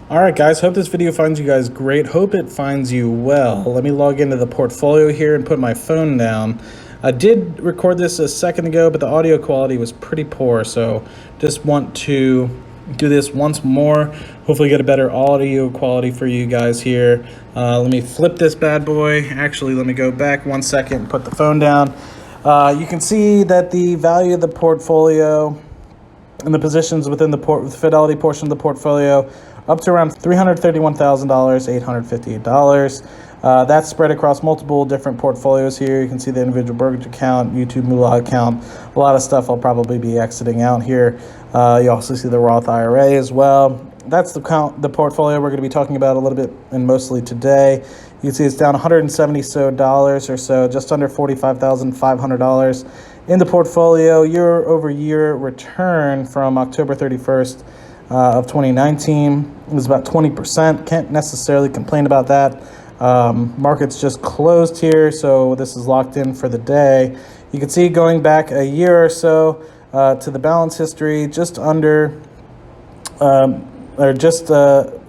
All right, guys, hope this video finds you guys great. Hope it finds you well. Let me log into the portfolio here and put my phone down. I did record this a second ago, but the audio quality was pretty poor, so just want to do this once more. Hopefully get a better audio quality for you guys here. Let me flip this bad boy. Actually, let me go back 1 second and put the phone down. You can see that the value of the portfolio and the positions within the Fidelity portion of the portfolio up to around $331,000, $858. That's spread across multiple different portfolios here. You can see the individual brokerage account, YouTube Moolah account, a lot of stuff I'll probably be exiting out here. You also see the Roth IRA as well. That's the portfolio we're going to be talking about a little bit and mostly today. You can see it's down $170 or so, just under $45,500 in the portfolio. Year over year return from October 31st of 2019 was about 20%. Can't necessarily complain about that. Markets just closed here, so this is locked in for the day. You can see going back a year or so to the balance history, just under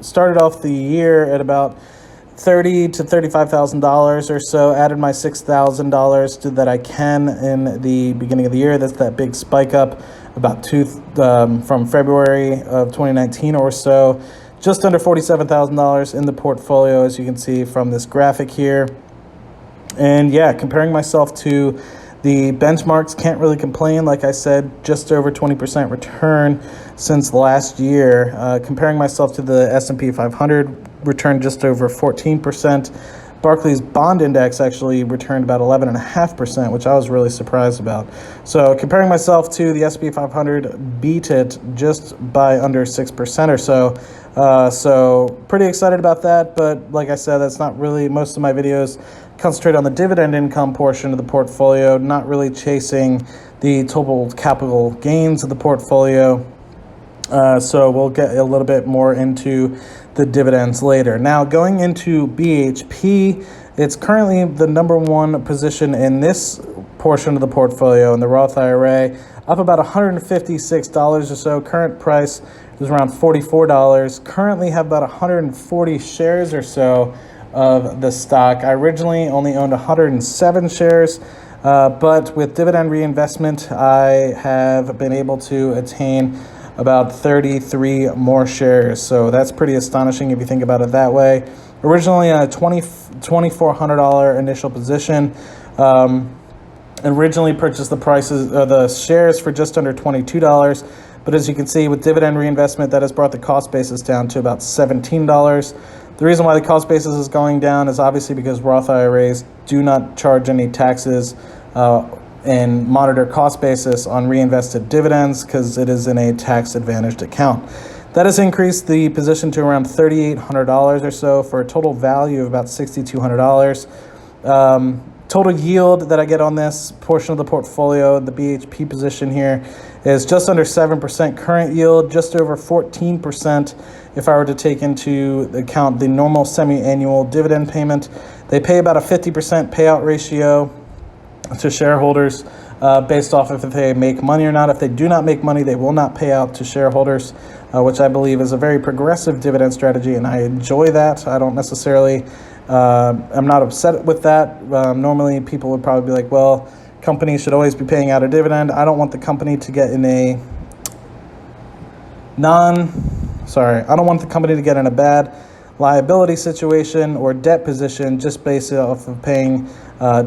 started off the year at about $30,000 to $35,000 or so. Added my $6,000 that I can in the beginning of the year. That's that big spike up about from February of 2019 or so. Just under $47,000 in the portfolio, as you can see from this graphic here. And yeah, comparing myself to the benchmarks, can't really complain. Like I said, just over 20% return since last year. Comparing myself to the S&P 500, returned just over 14%. Barclays Bond Index actually returned about 11.5%, which I was really surprised about. So comparing myself to the S&P 500, beat it just by under 6% or so. So pretty excited about that. But like I said, that's not really, most of my videos concentrate on the dividend income portion of the portfolio, not really chasing the total capital gains of the portfolio. So we'll get a little bit more into the dividends later. Now, going into BHP, it's currently the number one position in this portion of the portfolio in the Roth IRA, up about $156 or so. Current price is around $44. Currently have about 140 shares or so of the stock. I originally only owned 107 shares, but with dividend reinvestment, I have been able to attain about 33 more shares. So that's pretty astonishing if you think about it that way. Originally a $2,400 initial position. Originally purchased the shares for just under $22. But as you can see, with dividend reinvestment, that has brought the cost basis down to about $17. The reason why the cost basis is going down is obviously because Roth IRAs do not charge any taxes and monitor cost basis on reinvested dividends because it is in a tax advantaged account. That has increased the position to around $3,800 or so for a total value of about $6,200. Total yield that I get on this portion of the portfolio, the BHP position here, is just under 7% current yield, just over 14% if I were to take into account the normal semi-annual dividend payment. They pay about a 50% payout ratio to shareholders based off if they make money or not. If they do not make money, they will not pay out to shareholders, which I believe is a very progressive dividend strategy, and I enjoy that. I don't necessarily, I'm not upset with that. Normally people would probably be like, well, companies should always be paying out a dividend. I don't want the company to get in a I don't want the company to get in a bad liability situation or debt position just based off of paying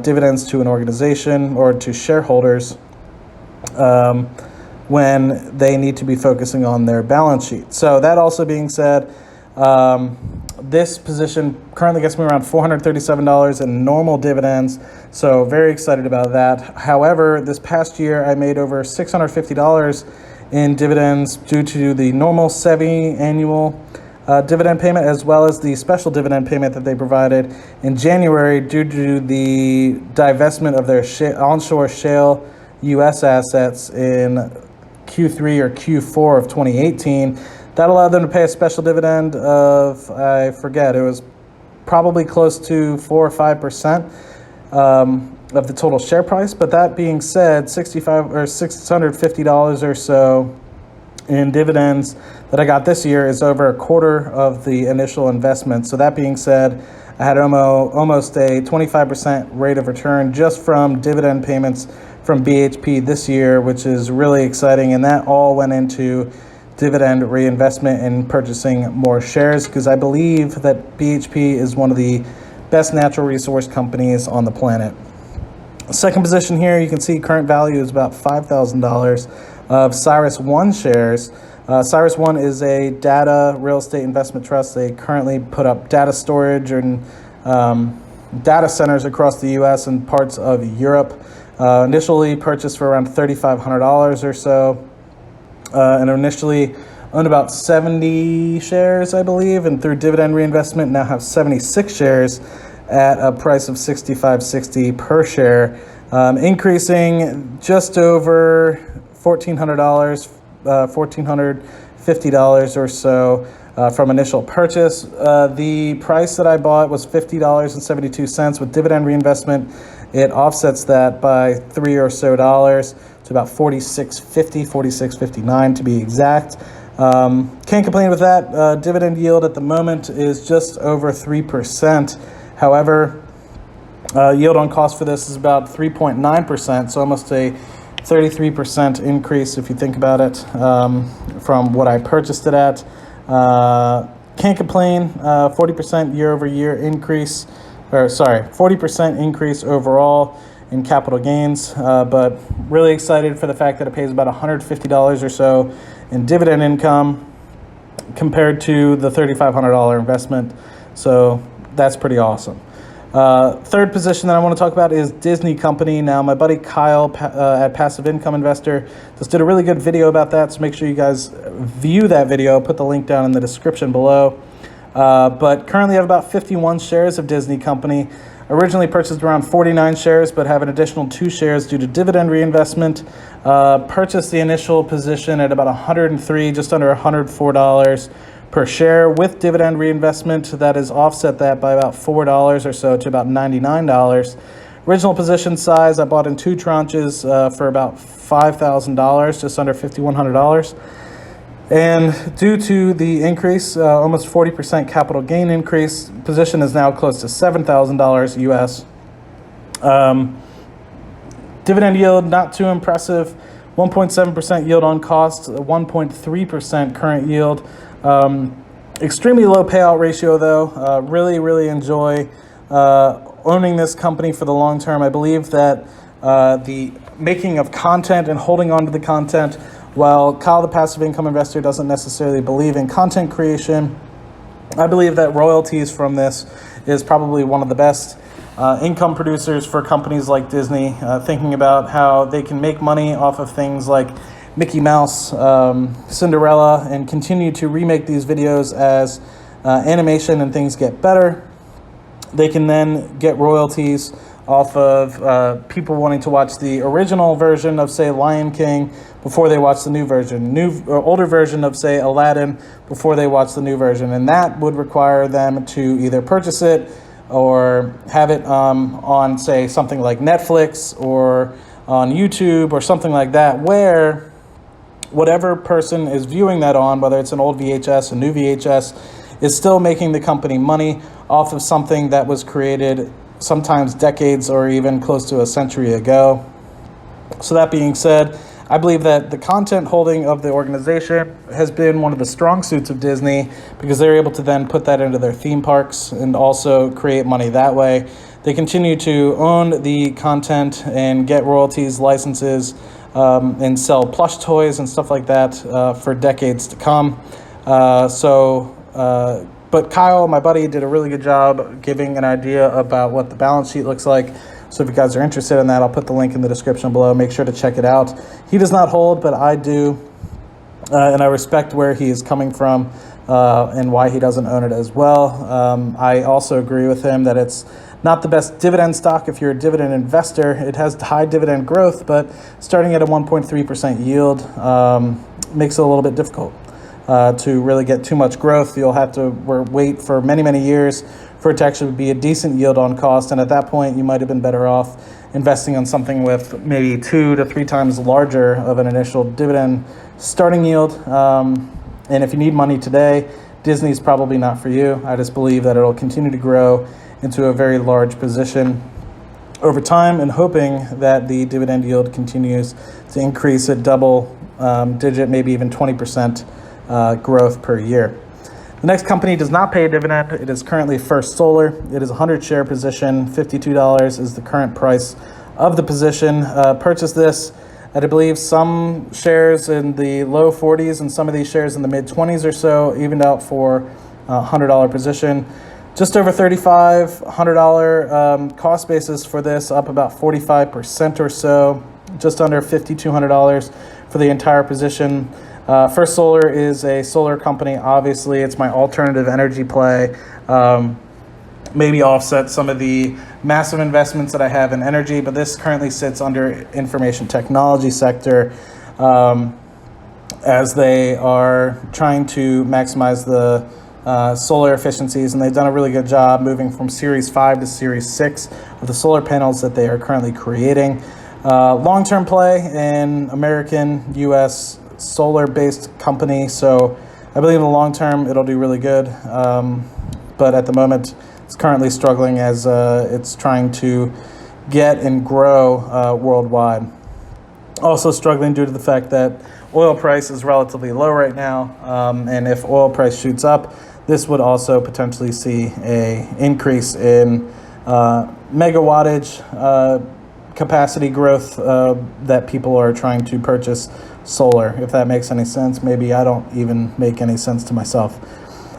dividends to an organization or to shareholders when they need to be focusing on their balance sheet. So that also being said, this position currently gets me around $437 in normal dividends, so very excited about that. However, this past year I made over $650 in dividends due to the normal semi-annual dividend payment as well as the special dividend payment that they provided in January due to the divestment of their onshore shale U.S. assets in Q3 or Q4 of 2018. That allowed them to pay a special dividend of, I forget, it was probably close to 4 or 5% of the total share price. But that being said, $650 or so in dividends that I got this year is over a quarter of the initial investment. So that being said, I had almost a 25% rate of return just from dividend payments from BHP this year, which is really exciting. And that all went into dividend reinvestment and purchasing more shares, because I believe that BHP is one of the best natural resource companies on the planet. Second position here, you can see current value is about $5,000 of CyrusOne shares. CyrusOne is a data real estate investment trust. They currently put up data storage and data centers across the U.S. and parts of Europe. Initially purchased for around $3,500 or so, and initially owned about 70 shares, I believe, and through dividend reinvestment now have 76 shares at a price of $65.60 per share, increasing just over $1,400, $1,450 or so from initial purchase. The price that I bought was $50.72. With dividend reinvestment, it offsets that by $3 or so to about $46.50, $46.59 to be exact. Can't complain with that. Dividend yield at the moment is just over 3%. However, yield on cost for this is about 3.9%, so almost a 33% increase if you think about it from what I purchased it at. Can't complain. 40% year over year increase, 40% increase overall in capital gains, but really excited for the fact that it pays about $150 or so in dividend income compared to the $3,500 investment. So that's pretty awesome. Third position that I want to talk about is Disney Company. Now, my buddy Kyle at Passive Income Investor just did a really good video about that, so make sure you guys view that video. I'll put the link down in the description below. But currently I have about 51 shares of Disney Company. Originally purchased around 49 shares, but have an additional 2 shares due to dividend reinvestment. Purchased the initial position at about $103, just under $104 per share. With dividend reinvestment, that is offset that by about $4 or so to about $99. Original position size, I bought in 2 tranches for about $5,000, just under $5,100. And due to the increase, almost 40% capital gain increase, position is now close to $7,000 US. Dividend yield, not too impressive. 1.7% yield on cost, 1.3% current yield. Extremely low payout ratio though. Really enjoy owning this company for the long term. I believe that the making of content and holding on to the content, while Kyle the Passive Income Investor doesn't necessarily believe in content creation, I believe that royalties from this is probably one of the best income producers for companies like Disney, thinking about how they can make money off of things like Mickey Mouse, Cinderella, and continue to remake these videos as animation and things get better. They can then get royalties off of people wanting to watch the original version of, say, Lion King before they watch the new version, older version of, say, Aladdin before they watch the new version. And that would require them to either purchase it or have it on, say, something like Netflix or on YouTube or something like that, where whatever person is viewing that on, whether it's an old VHS, a new VHS, is still making the company money off of something that was created sometimes decades or even close to a century ago. So that being said, I believe that the content holding of the organization has been one of the strong suits of Disney, because they're able to then put that into their theme parks and also create money that way. They continue to own the content and get royalties, licenses, and sell plush toys and stuff like that for decades to come. But Kyle, my buddy, did a really good job giving an idea about what the balance sheet looks like. So if you guys are interested in that, I'll put the link in the description below. Make sure to check it out. He does not hold, but I do. And I respect where he is coming from and why he doesn't own it as well. I also agree with him that it's not the best dividend stock if you're a dividend investor. It has high dividend growth, but starting at a 1.3% yield makes it a little bit difficult to really get too much growth. You'll have to wait for many years for for it to actually be a decent yield on cost. And at that point, you might have been better off investing on something with maybe 2 to 3 times larger of an initial dividend starting yield. And if you need money today, Disney's probably not for you. I just believe that it'll continue to grow into a very large position over time, and hoping that the dividend yield continues to increase at double digit, maybe even 20% growth per year. The next company does not pay a dividend. It is currently First Solar. It is a 100-share position. $52 is the current price of the position. Purchased this at, I believe, some shares in the low 40s and some of these shares in the mid 20s or so, evened out for a $100 position. Just over $3,500 cost basis for this, up about 45% or so, just under $5,200 for the entire position. First Solar is a solar company. Obviously, it's my alternative energy play. Maybe offset some of the massive investments that I have in energy, but this currently sits under information technology sector as they are trying to maximize the solar efficiencies, and they've done a really good job moving from Series 5 to Series 6 of the solar panels that they are currently creating. Long-term play in American, U.S. solar-based company, so I believe in the long term it'll do really good, but at the moment it's currently struggling as it's trying to get and grow worldwide. Also struggling due to the fact that oil price is relatively low right now, and if oil price shoots up, this would also potentially see a increase in megawattage capacity growth that people are trying to purchase solar. If that makes any sense. Maybe I don't even make any sense to myself.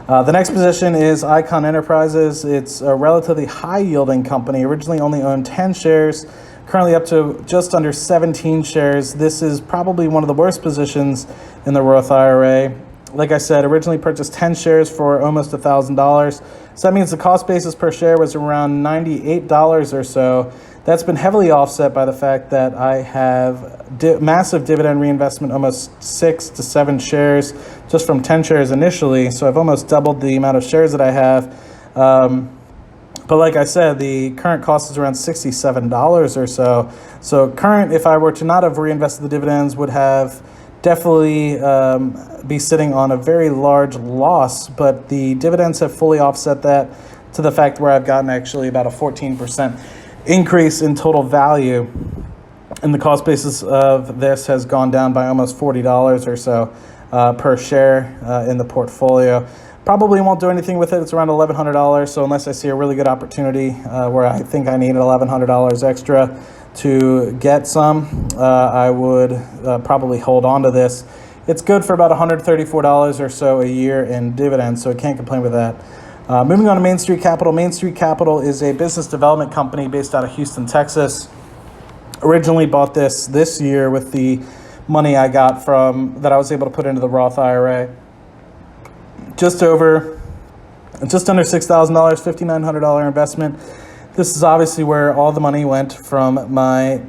The next position is Icon Enterprises. It's a relatively high-yielding company. Originally only owned 10 shares, currently up to just under 17 shares. This is probably one of the worst positions in the Roth IRA. Like I said, originally purchased 10 shares for almost $1,000. So that means the cost basis per share was around $98 or so. That's been heavily offset by the fact that I have massive dividend reinvestment, almost 6 to 7 shares, just from 10 shares initially. So I've almost doubled the amount of shares that I have. But like I said, the current cost is around $67 or so. So current, if I were to not have reinvested the dividends, would have definitely be sitting on a very large loss. But the dividends have fully offset that to the fact where I've gotten actually about a 14% increase in total value, and the cost basis of this has gone down by almost $40 or so per share in the portfolio. Probably won't do anything with it. It's around $1,100, so unless I see a really good opportunity where I think I need $1,100 extra to get some, I would probably hold on to this. It's good for about $134 or so a year in dividends, so I can't complain with that. Moving on to Main Street Capital. Main Street Capital is a business development company based out of Houston, Texas. Originally bought this year with the money I got that I was able to put into the Roth IRA. Just under $6,000, $5,900 investment. This is obviously where all the money went from my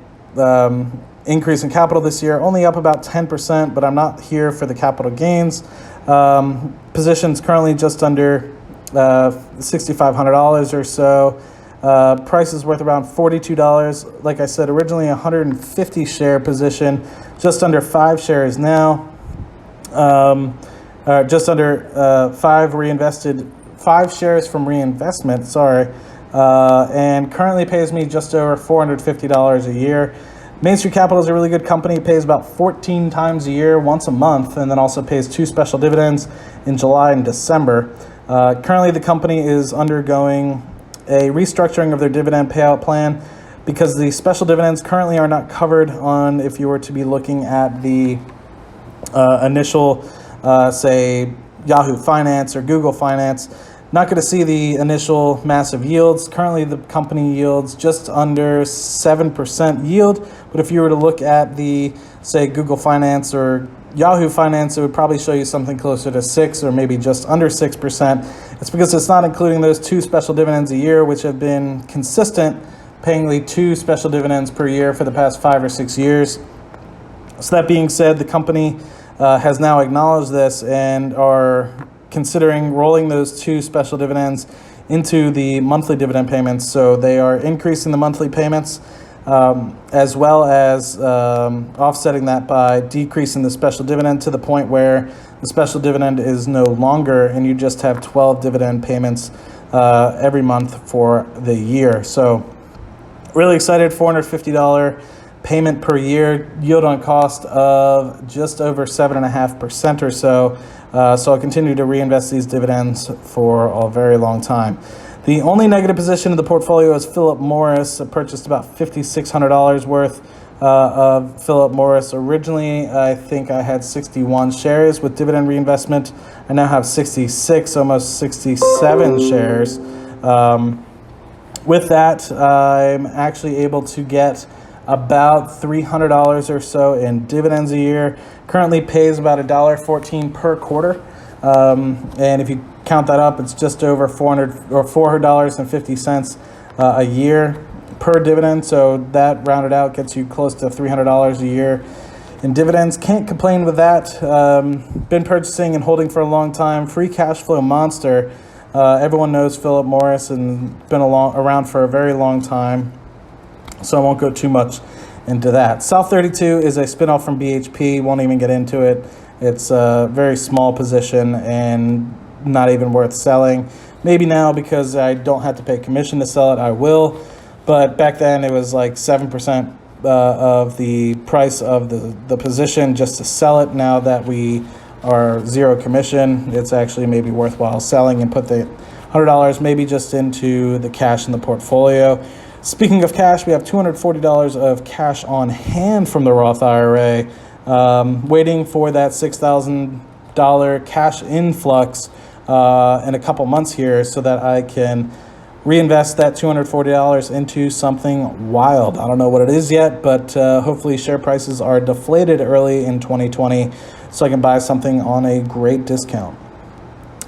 increase in capital this year. Only up about 10%, but I'm not here for the capital gains. Positions currently just under $6,500 or so. Price is worth around $42. Like I said, originally a 150 share position, just under 5 shares now. Just under 5 shares from reinvestment, and currently pays me just over $450 a year. Main Street Capital is a really good company. It pays about 14 times a year, once a month, and then also pays 2 special dividends in July and December. Currently, the company is undergoing a restructuring of their dividend payout plan because the special dividends currently are not covered on, if you were to be looking at the initial, say, Yahoo Finance or Google Finance. Not going to see the initial massive yields. Currently, the company yields just under 7% yield. But if you were to look at the, say, Google Finance or Yahoo Finance, it would probably show you something closer to 6 or maybe just under 6%. It's because it's not including those 2 special dividends a year, which have been consistent, paying the 2 special dividends per year for the past 5 or 6 years. So that being said, the company has now acknowledged this and are considering rolling those two special dividends into the monthly dividend payments. So they are increasing the monthly payments as well as offsetting that by decreasing the special dividend to the point where the special dividend is no longer, and you just have 12 dividend payments every month for the year. So really excited. $450 payment per year, yield on cost of just over 7.5% or so. So I'll continue to reinvest these dividends for a very long time. The only negative position in the portfolio is Philip Morris. I purchased about $5,600 worth of Philip Morris. Originally, I think I had 61 shares. With dividend reinvestment, I now have 66, almost 67 shares. With that, I'm actually able to get about $300 or so in dividends a year. Currently pays about $1.14 per quarter. And if you count that up, it's just over $400.50 a year per dividend. So that rounded out gets you close to $300 a year in dividends. Can't complain with that. Been purchasing and holding for a long time. Free cash flow monster. Everyone knows Philip Morris and been around for a very long time. So I won't go too much into that. South 32 is a spinoff from BHP. Won't even get into it. It's a very small position and not even worth selling. Maybe now, because I don't have to pay commission to sell it, I will. But back then it was like 7% of the price of the position just to sell it. Now that we are zero commission, it's actually maybe worthwhile selling and put the $100 maybe just into the cash in the portfolio. Speaking of cash, we have $240 of cash on hand from the Roth IRA, waiting for that $6,000 cash influx in a couple months here so that I can reinvest that $240 into something wild. I don't know what it is yet, but hopefully share prices are deflated early in 2020 so I can buy something on a great discount.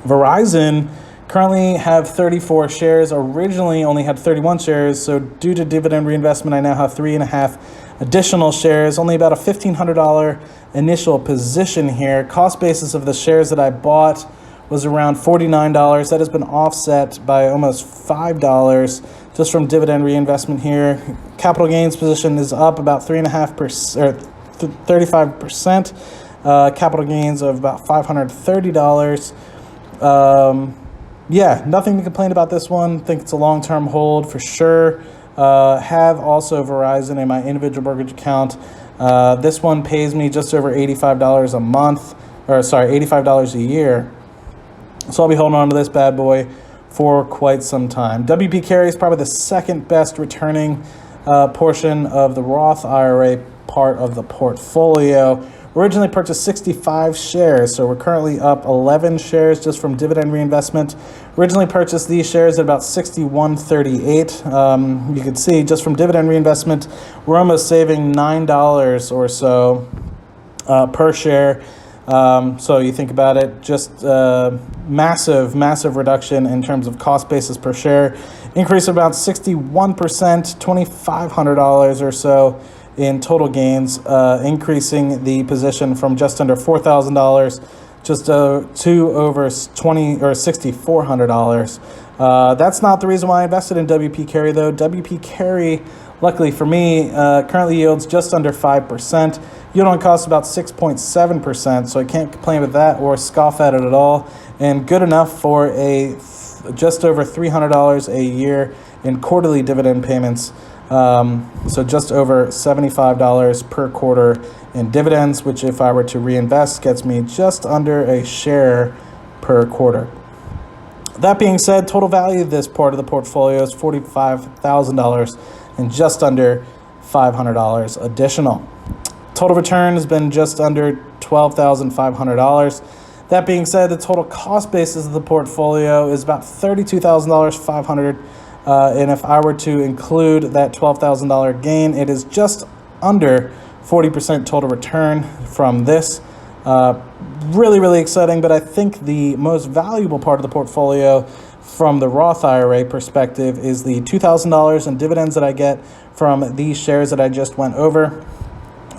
Verizon currently have 34 shares. Originally only had 31 shares. So due to dividend reinvestment, I now have 3.5 additional shares. Only about a $1,500 initial position here. Cost basis of the shares that I bought was around $49. That has been offset by almost $5 just from dividend reinvestment here. Capital gains position is up about 3.5% or 35%. Capital gains of about $530. Yeah, nothing to complain about this one. Think it's a long-term hold for sure. Have also Verizon in my individual brokerage account. This one pays me just over $85 a month, $85 a year. So I'll be holding on to this bad boy for quite some time. WP Carry is probably the second best returning portion of the Roth IRA part of the portfolio. Originally purchased 65 shares, so we're currently up 11 shares just from dividend reinvestment. Originally purchased these shares at about $61.38. You can see just from dividend reinvestment, we're almost saving $9 or so per share. So you think about it, just massive reduction in terms of cost basis per share. Increase of about 61%, $2,500 or so in total gains, increasing the position from just under $4,000 just to over $6,400. That's not the reason why I invested in WP Carry though. WP Carry, luckily for me, currently yields just under 5%. Yield on cost about 6.7%, so I can't complain with that or scoff at it at all. And good enough for a just over $300 a year in quarterly dividend payments. So just over $75 per quarter in dividends, which if I were to reinvest gets me just under a share per quarter. That being said, total value of this part of the portfolio is $45,000 and just under $500 additional. Total return has been just under $12,500. That being said, the total cost basis of the portfolio is about $32,500. And if I were to include that $12,000 gain, it is just under 40% total return from this. Really exciting, but I think the most valuable part of the portfolio from the Roth IRA perspective is the $2,000 in dividends that I get from these shares that I just went over.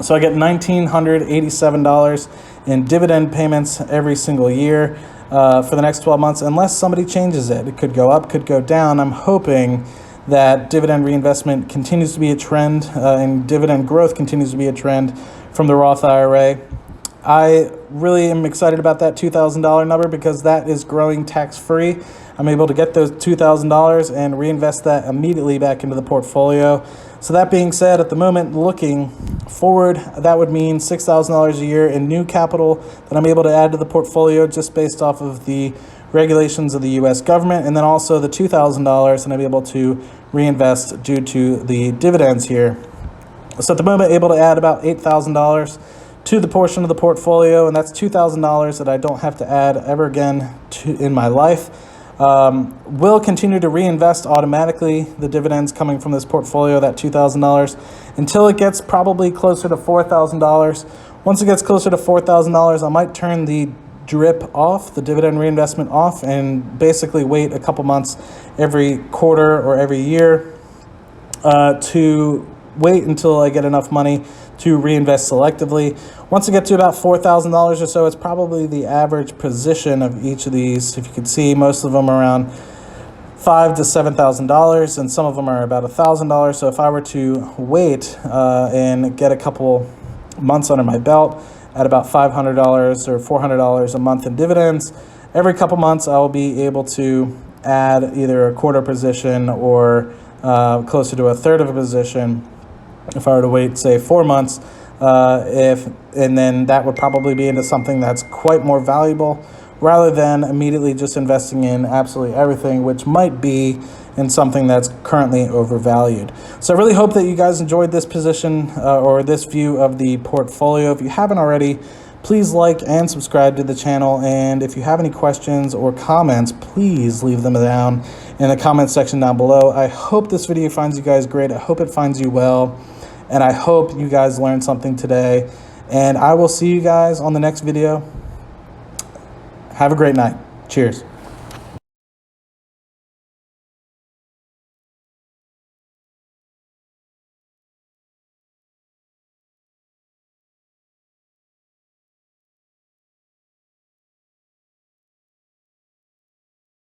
So I get $1,987 in dividend payments every single year. for the next 12 months, unless somebody changes it. It could go up, could go down. I'm hoping that dividend reinvestment continues to be a trend, and dividend growth continues to be a trend from the Roth IRA. I really am excited about that $2,000 number because that is growing tax-free. I'm able to get those $2,000 and reinvest that immediately back into the portfolio. So that being said, at the moment, looking forward, that would mean $6,000 a year in new capital that I'm able to add to the portfolio just based off of the regulations of the U.S. government, and then also the $2,000 that I'm able to reinvest due to the dividends here. So at the moment, able to add about $8,000 to the portion of the portfolio, and that's $2,000 that I don't have to add ever again in my life. Will continue to reinvest automatically the dividends coming from this portfolio, that $2,000, until it gets probably closer to $4,000. Once it gets closer to $4,000, I might turn the drip off, the dividend reinvestment off, and basically wait a couple months every quarter or every year to wait until I get enough money to reinvest selectively. Once I get to about $4,000 or so, it's probably the average position of each of these. If you can see, most of them are around $5,000 to $7,000, and some of them are about $1,000. So if I were to wait and get a couple months under my belt at about $500 or $400 a month in dividends, every couple months I will be able to add either a quarter position or closer to a third of a position. If I were to wait, say, 4 months, and then that would probably be into something that's quite more valuable rather than immediately just investing in absolutely everything, which might be in something that's currently overvalued. So I really hope that you guys enjoyed this position or this view of the portfolio. If you haven't already, please like and subscribe to the channel. And if you have any questions or comments, please leave them down in the comment section down below. I hope this video finds you guys great. I hope it finds you well. And I hope you guys learned something today. And I will see you guys on the next video. Have a great night. Cheers.